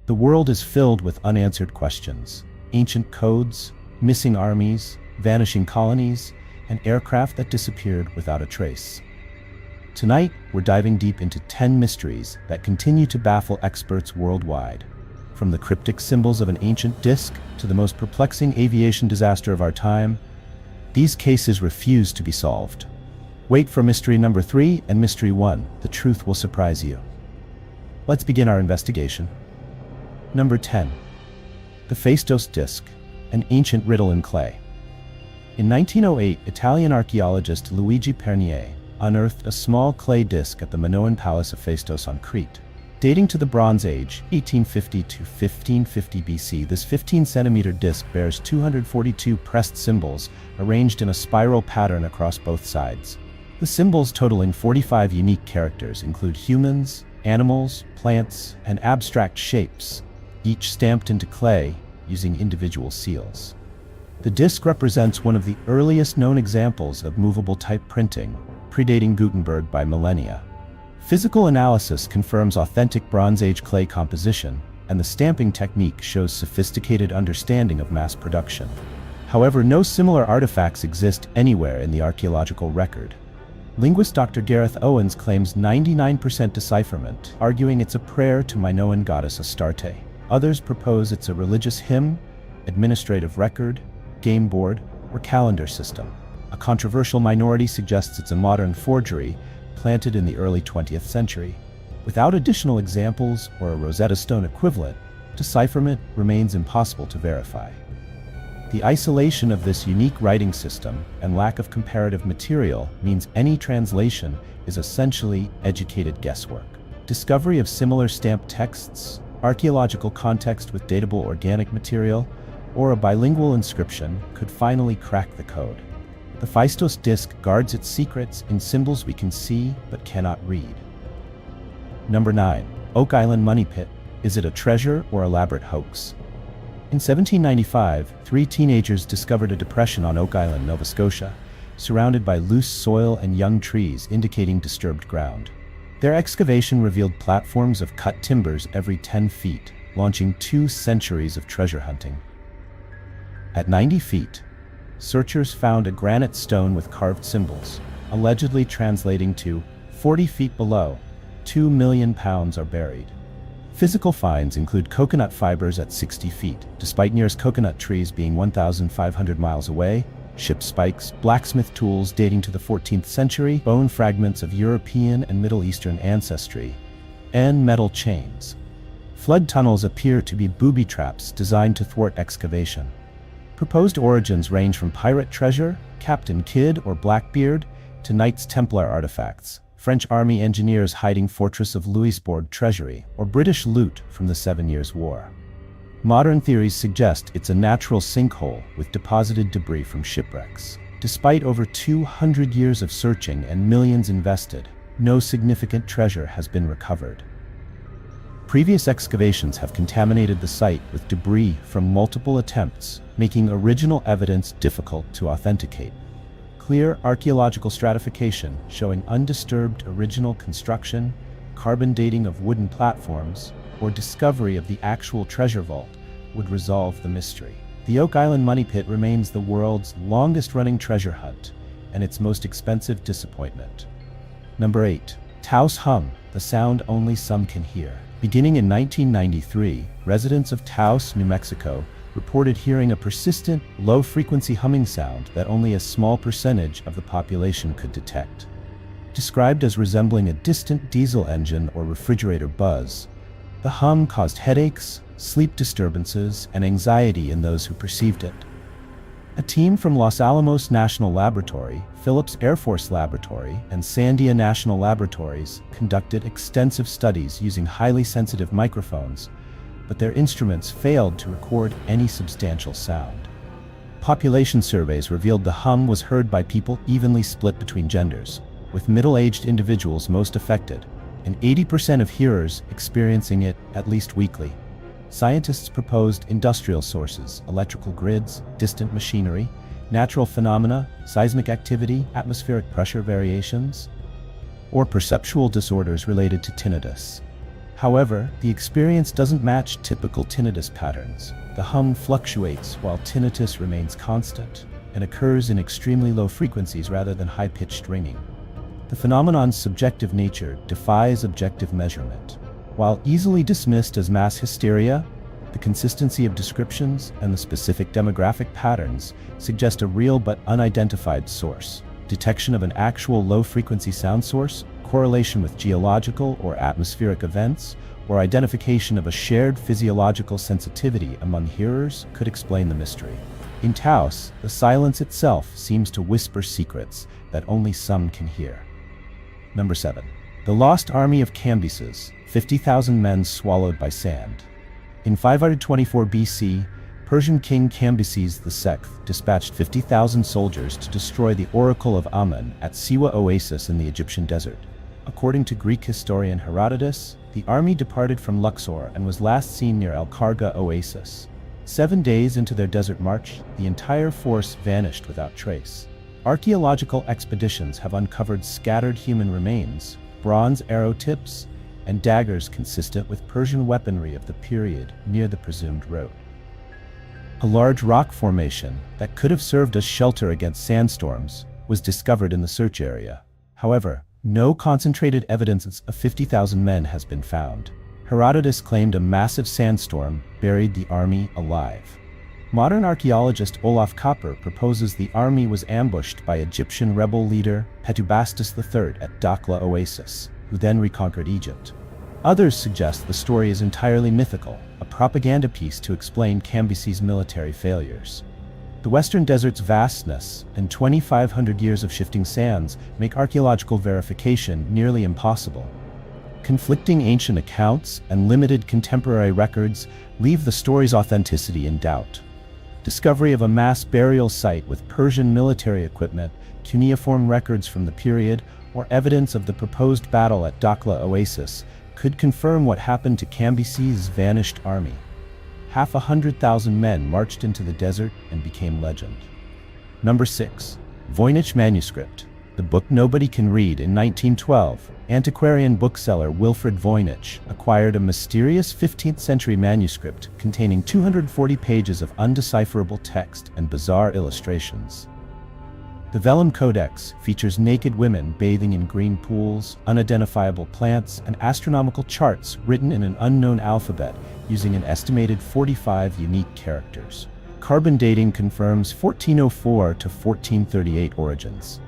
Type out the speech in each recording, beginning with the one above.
The world is filled with unanswered questions, ancient codes, missing armies, vanishing colonies, and aircraft that disappeared without a trace. Tonight, we're diving deep into 10 mysteries that continue to baffle experts worldwide. From the cryptic symbols of an ancient disk to the most perplexing aviation disaster of our time, these cases refuse to be solved. Wait for mystery number 3 and mystery 1. The truth will surprise you. Let's begin our investigation. Number 10. The Phaistos Disk, an ancient riddle in clay. In 1908, Italian archaeologist Luigi Pernier unearthed a small clay disk at the Minoan Palace of Phaistos on Crete. Dating to the Bronze Age, 1850 to 1550 BC, this 15-centimeter disc bears 242 pressed symbols arranged in a spiral pattern across both sides. The symbols, totaling 45 unique characters, include humans, animals, plants, and abstract shapes, each stamped into clay using individual seals. The disc represents one of the earliest known examples of movable type printing, predating Gutenberg by millennia. Physical analysis confirms authentic Bronze Age clay composition, and the stamping technique shows sophisticated understanding of mass production. However, no similar artifacts exist anywhere in the archaeological record. Linguist Dr. Gareth Owens claims 99% decipherment, arguing it's a prayer to Minoan goddess Astarte. Others propose it's a religious hymn, administrative record, game board, or calendar system. A controversial minority suggests it's a modern forgery, planted in the early 20th century. Without additional examples or a Rosetta Stone equivalent, decipherment remains impossible to verify. The isolation of this unique writing system and lack of comparative material means any translation is essentially educated guesswork. Discovery of similar stamped texts, archaeological context with datable organic material, or a bilingual inscription could finally crack the code. The Phaistos disk guards its secrets in symbols we can see but cannot read. Number 9. Oak Island Money Pit. Is it a treasure or elaborate hoax? In 1795, 3 teenagers discovered a depression on Oak Island, Nova Scotia, surrounded by loose soil and young trees indicating disturbed ground. Their excavation revealed platforms of cut timbers every 10 feet, launching 2 centuries of treasure hunting. At 90 feet, searchers found a granite stone with carved symbols, allegedly translating to 40 feet below, 2 million pounds are buried. Physical finds include coconut fibers at 60 feet, despite nearest coconut trees being 1,500 miles away, ship spikes, blacksmith tools dating to the 14th century, bone fragments of European and Middle Eastern ancestry, and metal chains. Flood tunnels appear to be booby traps designed to thwart excavation. Proposed origins range from pirate treasure, Captain Kidd or Blackbeard, to Knights Templar artifacts, French army engineers hiding Fortress of Louisbourg treasury, or British loot from the 7 Years' War. Modern theories suggest it's a natural sinkhole with deposited debris from shipwrecks. Despite over 200 years of searching and millions invested, no significant treasure has been recovered. Previous excavations have contaminated the site with debris from multiple attempts, making original evidence difficult to authenticate. Clear archaeological stratification showing undisturbed original construction, carbon dating of wooden platforms, or discovery of the actual treasure vault would resolve the mystery. The Oak Island Money Pit remains the world's longest-running treasure hunt and its most expensive disappointment. Number 8. Taos hum, the sound only some can hear. Beginning in 1993, residents of Taos, New Mexico, reported hearing a persistent, low-frequency humming sound that only a small percentage of the population could detect. Described as resembling a distant diesel engine or refrigerator buzz, the hum caused headaches, sleep disturbances, and anxiety in those who perceived it. A team from Los Alamos National Laboratory, Phillips Air Force Laboratory, and Sandia National Laboratories conducted extensive studies using highly sensitive microphones, but their instruments failed to record any substantial sound. Population surveys revealed the hum was heard by people evenly split between genders, with middle-aged individuals most affected, and 80% of hearers experiencing it at least weekly. Scientists proposed industrial sources, electrical grids, distant machinery, natural phenomena, seismic activity, atmospheric pressure variations, or perceptual disorders related to tinnitus. However, the experience doesn't match typical tinnitus patterns. The hum fluctuates while tinnitus remains constant and occurs in extremely low frequencies rather than high-pitched ringing. The phenomenon's subjective nature defies objective measurement. While easily dismissed as mass hysteria, the consistency of descriptions and the specific demographic patterns suggest a real but unidentified source. Detection of an actual low-frequency sound source, correlation with geological or atmospheric events, or identification of a shared physiological sensitivity among hearers could explain the mystery. In Taos, the silence itself seems to whisper secrets that only some can hear. Number 7. The Lost Army of Cambyses, 50,000 men swallowed by sand. In 524 BC, Persian king Cambyses II dispatched 50,000 soldiers to destroy the Oracle of Amun at Siwa Oasis in the Egyptian desert. According to Greek historian Herodotus, the army departed from Luxor and was last seen near Al-Kharga Oasis. 7 days into their desert march, the entire force vanished without trace. Archaeological expeditions have uncovered scattered human remains, bronze arrow tips, and daggers consistent with Persian weaponry of the period near the presumed route. A large rock formation that could have served as shelter against sandstorms was discovered in the search area. However, no concentrated evidence of 50,000 men has been found. Herodotus claimed a massive sandstorm buried the army alive. Modern archaeologist Olaf Kopper proposes the army was ambushed by Egyptian rebel leader Petubastis III at Dakhla Oasis, who then reconquered Egypt. Others suggest the story is entirely mythical, a propaganda piece to explain Cambyses' military failures. The Western Desert's vastness and 2,500 years of shifting sands make archaeological verification nearly impossible. Conflicting ancient accounts and limited contemporary records leave the story's authenticity in doubt. Discovery of a mass burial site with Persian military equipment, cuneiform records from the period, or evidence of the proposed battle at Dakhla Oasis could confirm what happened to Cambyses' vanished army. 100,000 men marched into the desert and became legend. Number 6. Voynich Manuscript. The book nobody can read. In 1912, antiquarian bookseller Wilfrid Voynich acquired a mysterious 15th century manuscript containing 240 pages of undecipherable text and bizarre illustrations. The Vellum Codex features naked women bathing in green pools, unidentifiable plants, and astronomical charts written in an unknown alphabet using an estimated 45 unique characters. Carbon dating confirms 1404 to 1438 origins.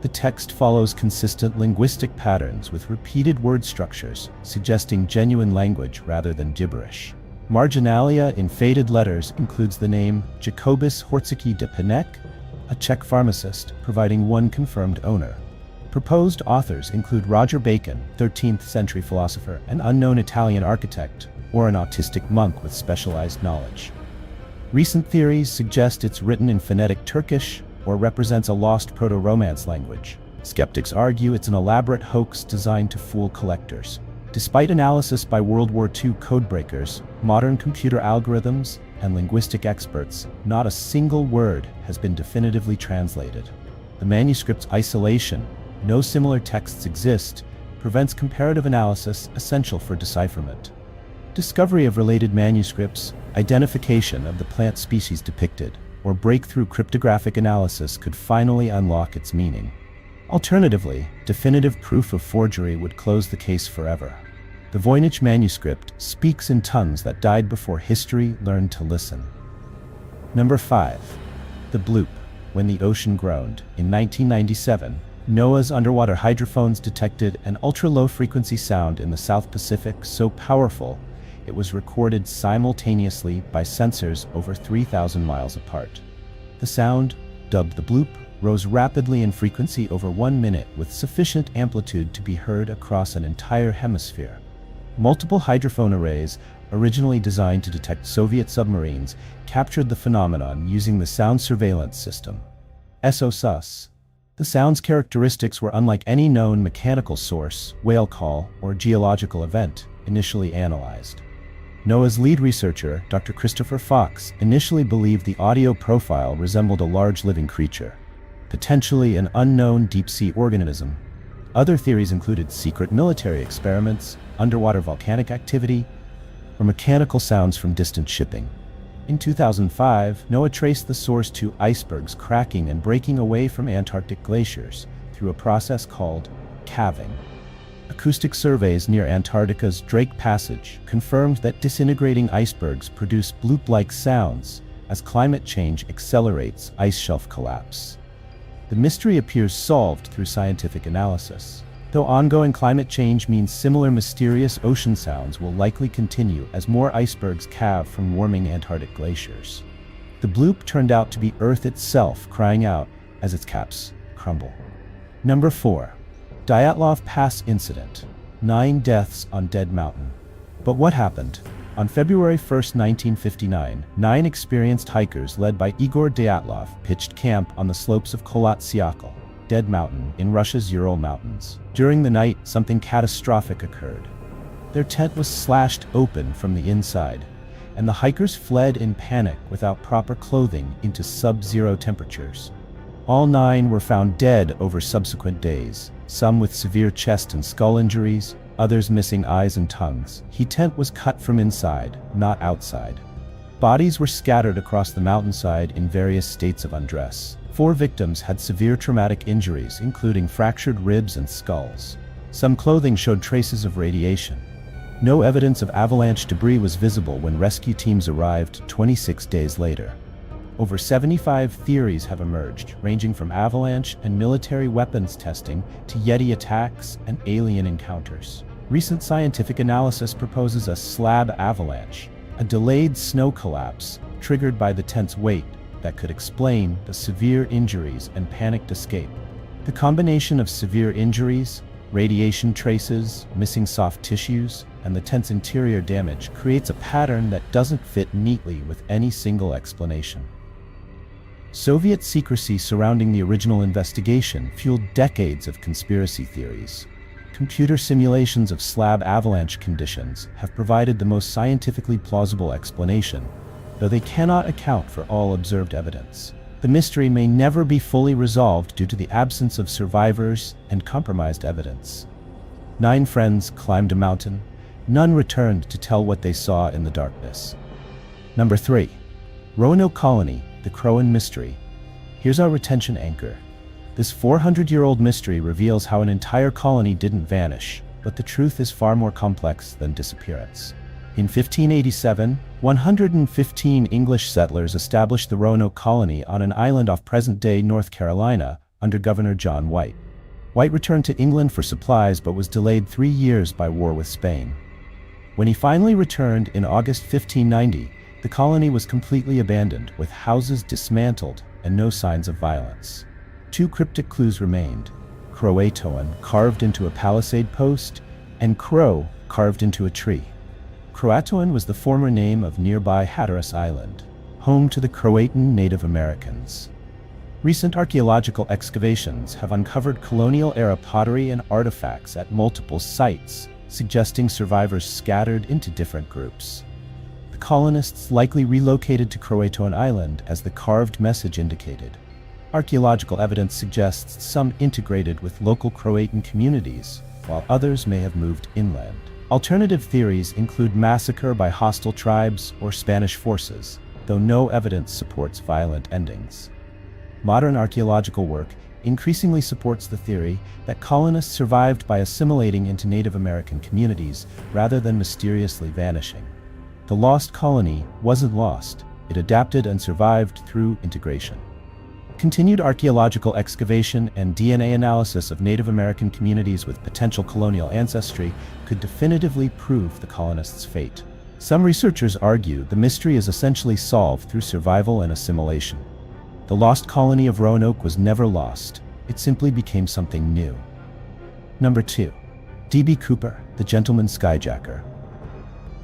The text follows consistent linguistic patterns with repeated word structures, suggesting genuine language rather than gibberish. Marginalia in faded letters includes the name Jacobus Horczycki de Penec, a Czech pharmacist, providing one confirmed owner. Proposed authors include Roger Bacon, 13th century philosopher, an unknown Italian architect, or an autistic monk with specialized knowledge. Recent theories suggest it's written in phonetic Turkish or represents a lost Proto-Romance language. Skeptics argue it's an elaborate hoax designed to fool collectors. Despite analysis by World War II codebreakers, modern computer algorithms, and linguistic experts, not a single word has been definitively translated. The manuscript's isolation, no similar texts exist, prevents comparative analysis essential for decipherment. Discovery of related manuscripts, identification of the plant species depicted, or breakthrough cryptographic analysis could finally unlock its meaning. Alternatively, definitive proof of forgery would close the case forever. The Voynich manuscript speaks in tongues that died before history learned to listen. Number 5. The Bloop. When the Ocean Groaned. In 1997, NOAA's underwater hydrophones detected an ultra-low frequency sound in the South Pacific so powerful it was recorded simultaneously by sensors over 3,000 miles apart. The sound, dubbed the bloop, rose rapidly in frequency over 1 minute with sufficient amplitude to be heard across an entire hemisphere. Multiple hydrophone arrays, originally designed to detect Soviet submarines, captured the phenomenon using the Sound Surveillance System, SOSUS. The sound's characteristics were unlike any known mechanical source, whale call, or geological event initially analyzed. NOAA's lead researcher, Dr. Christopher Fox, initially believed the audio profile resembled a large living creature, potentially an unknown deep-sea organism. Other theories included secret military experiments, underwater volcanic activity, or mechanical sounds from distant shipping. In 2005, NOAA traced the source to icebergs cracking and breaking away from Antarctic glaciers through a process called calving. Acoustic surveys near Antarctica's Drake Passage confirmed that disintegrating icebergs produce bloop-like sounds as climate change accelerates ice shelf collapse. The mystery appears solved through scientific analysis, though ongoing climate change means similar mysterious ocean sounds will likely continue as more icebergs calve from warming Antarctic glaciers. The bloop turned out to be Earth itself crying out as its caps crumble. Number 4. Dyatlov Pass Incident. 9 deaths on Dead Mountain. But what happened? On February 1, 1959, 9 experienced hikers led by Igor Dyatlov pitched camp on the slopes of Kholat-Syakhl, Dead Mountain, in Russia's Ural Mountains. During the night, something catastrophic occurred. Their tent was slashed open from the inside, and the hikers fled in panic without proper clothing into sub-zero temperatures. All 9 were found dead over subsequent days, some with severe chest and skull injuries, others missing eyes and tongues. The tent was cut from inside, not outside. Bodies were scattered across the mountainside in various states of undress. 4 victims had severe traumatic injuries, including fractured ribs and skulls. Some clothing showed traces of radiation. No evidence of avalanche debris was visible when rescue teams arrived 26 days later. Over 75 theories have emerged, ranging from avalanche and military weapons testing to Yeti attacks and alien encounters. Recent scientific analysis proposes a slab avalanche, a delayed snow collapse triggered by the tent's weight that could explain the severe injuries and panicked escape. The combination of severe injuries, radiation traces, missing soft tissues, and the tent's interior damage creates a pattern that doesn't fit neatly with any single explanation. Soviet secrecy surrounding the original investigation fueled decades of conspiracy theories. Computer simulations of slab avalanche conditions have provided the most scientifically plausible explanation, though they cannot account for all observed evidence. The mystery may never be fully resolved due to the absence of survivors and compromised evidence. 9 friends climbed a mountain. None returned to tell what they saw in the darkness. Number 3. Roanoke Colony, the Crowan Mystery. Here's our retention anchor. This 400-year-old mystery reveals how an entire colony didn't vanish, but the truth is far more complex than disappearance. In 1587, 115 English settlers established the Roanoke Colony on an island off present-day North Carolina under Governor John White. White returned to England for supplies but was delayed 3 years by war with Spain. When he finally returned in August 1590, the colony was completely abandoned, with houses dismantled and no signs of violence. 2 cryptic clues remained: Croatoan, carved into a palisade post, and Crow, carved into a tree. Croatoan was the former name of nearby Hatteras Island, home to the Croatan Native Americans. Recent archaeological excavations have uncovered colonial-era pottery and artifacts at multiple sites, suggesting survivors scattered into different groups. The colonists likely relocated to Croatoan Island, as the carved message indicated. Archaeological evidence suggests some integrated with local Croatan communities, while others may have moved inland. Alternative theories include massacre by hostile tribes or Spanish forces, though no evidence supports violent endings. Modern archaeological work increasingly supports the theory that colonists survived by assimilating into Native American communities rather than mysteriously vanishing. The lost colony wasn't lost, it adapted and survived through integration. Continued archaeological excavation and DNA analysis of Native American communities with potential colonial ancestry could definitively prove the colonists' fate. Some researchers argue the mystery is essentially solved through survival and assimilation. The lost colony of Roanoke was never lost, it simply became something new. Number 2. D.B. Cooper, the Gentleman Skyjacker.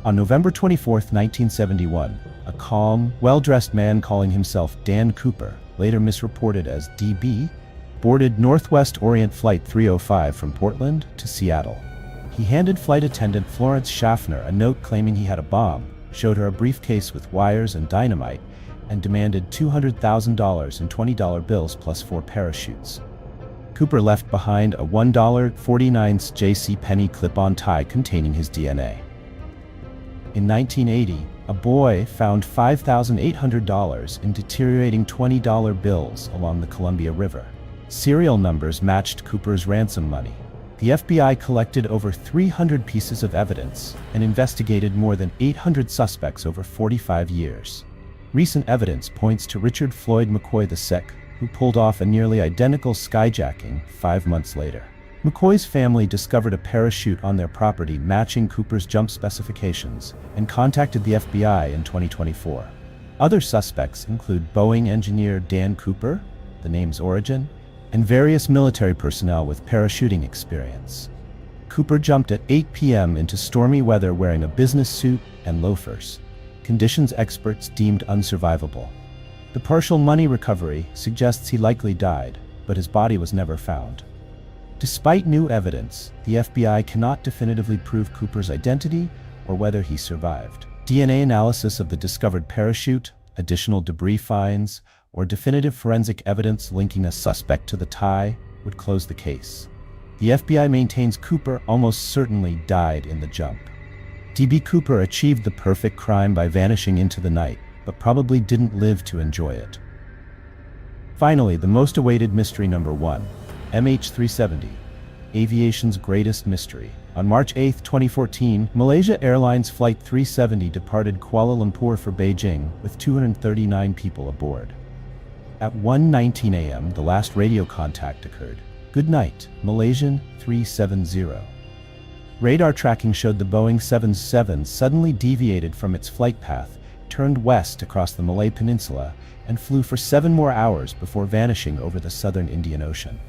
On November 24, 1971, a calm, well-dressed man calling himself Dan Cooper, later misreported as DB, boarded Northwest Orient Flight 305 from Portland to Seattle. He handed flight attendant Florence Schaffner a note claiming he had a bomb, showed her a briefcase with wires and dynamite, and demanded $200,000 in $20 bills plus 4 parachutes. Cooper left behind a $1.49 JCPenney clip-on tie containing his DNA. In 1980, a boy found $5,800 in deteriorating $20 bills along the Columbia River. Serial numbers matched Cooper's ransom money. The FBI collected over 300 pieces of evidence and investigated more than 800 suspects over 45 years. Recent evidence points to Richard Floyd McCoy II, who pulled off a nearly identical skyjacking 5 months later. McCoy's family discovered a parachute on their property matching Cooper's jump specifications and contacted the FBI in 2024. Other suspects include Boeing engineer Dan Cooper, the name's origin, and various military personnel with parachuting experience. Cooper jumped at 8 p.m. into stormy weather wearing a business suit and loafers, conditions experts deemed unsurvivable. The partial money recovery suggests he likely died, but his body was never found. Despite new evidence, the FBI cannot definitively prove Cooper's identity or whether he survived. DNA analysis of the discovered parachute, additional debris finds, or definitive forensic evidence linking a suspect to the tie would close the case. The FBI maintains Cooper almost certainly died in the jump. D.B. Cooper achieved the perfect crime by vanishing into the night, but probably didn't live to enjoy it. Finally, the most awaited mystery number 1, MH370, aviation's greatest mystery. On March 8, 2014, Malaysia Airlines Flight 370 departed Kuala Lumpur for Beijing with 239 people aboard. At 1:19 a.m., the last radio contact occurred. "Good night, Malaysian 370. Radar tracking showed the Boeing 777 suddenly deviated from its flight path, turned west across the Malay Peninsula, and flew for 7 more hours before vanishing over the southern Indian Ocean.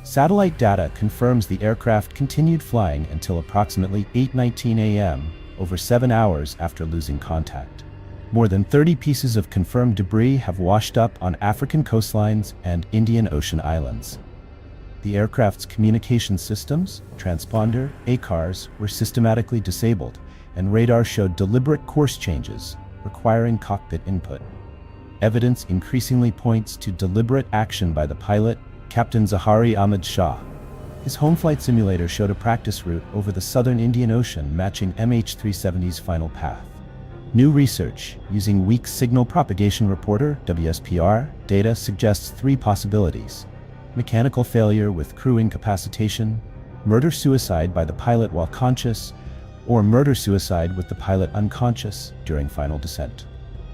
Satellite data confirms the aircraft continued flying until approximately 8:19 a.m., over 7 hours after losing contact. More than 30 pieces of confirmed debris have washed up on African coastlines and Indian Ocean islands. The aircraft's communication systems, transponder, ACARs, were systematically disabled, and radar showed deliberate course changes, requiring cockpit input. Evidence increasingly points to deliberate action by the pilot, Captain Zahari Ahmad Shah. His home flight simulator showed a practice route over the southern Indian Ocean matching MH370's final path. New research using Weak Signal Propagation Reporter (WSPR) data suggests 3 possibilities: mechanical failure with crew incapacitation, murder-suicide by the pilot while conscious, or murder-suicide with the pilot unconscious during final descent.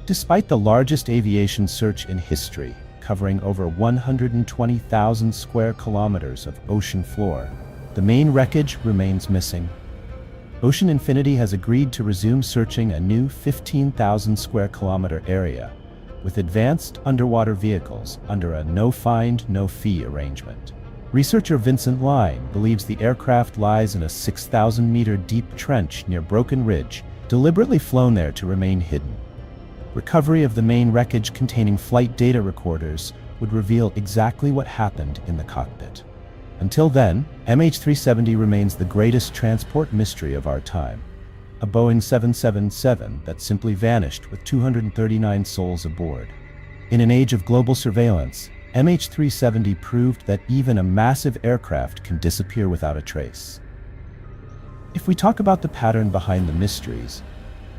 Despite the largest aviation search in history, covering over 120,000 square kilometers of ocean floor, the main wreckage remains missing. Ocean Infinity has agreed to resume searching a new 15,000 square kilometer area with advanced underwater vehicles under a no-find, no-fee arrangement. Researcher Vincent Line believes the aircraft lies in a 6,000-meter deep trench near Broken Ridge, deliberately flown there to remain hidden. Recovery of the main wreckage containing flight data recorders would reveal exactly what happened in the cockpit. Until then, MH370 remains the greatest transport mystery of our time. A Boeing 777 that simply vanished with 239 souls aboard. In an age of global surveillance, MH370 proved that even a massive aircraft can disappear without a trace. If we talk about the pattern behind the mysteries,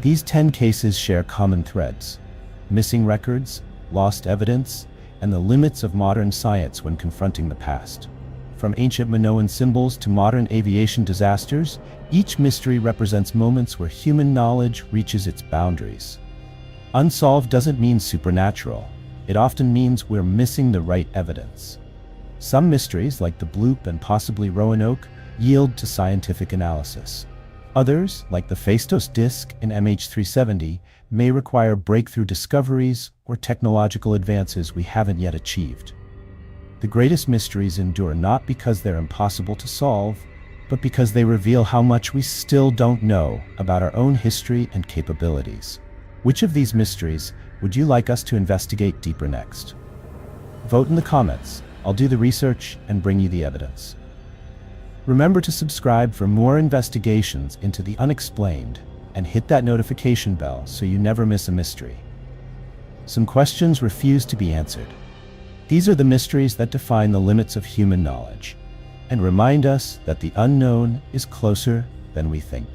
these 10 cases share common threads: missing records, lost evidence, and the limits of modern science when confronting the past. From ancient Minoan symbols to modern aviation disasters, each mystery represents moments where human knowledge reaches its boundaries. Unsolved doesn't mean supernatural. It often means we're missing the right evidence. Some mysteries, like the bloop and possibly Roanoke, yield to scientific analysis. Others, like the Phaistos disk in MH370, may require breakthrough discoveries or technological advances we haven't yet achieved. The greatest mysteries endure not because they're impossible to solve, but because they reveal how much we still don't know about our own history and capabilities. Which of these mysteries would you like us to investigate deeper next? Vote in the comments. I'll do the research and bring you the evidence. Remember to subscribe for more investigations into the unexplained and hit that notification bell so you never miss a mystery. Some questions refuse to be answered. These are the mysteries that define the limits of human knowledge and remind us that the unknown is closer than we think.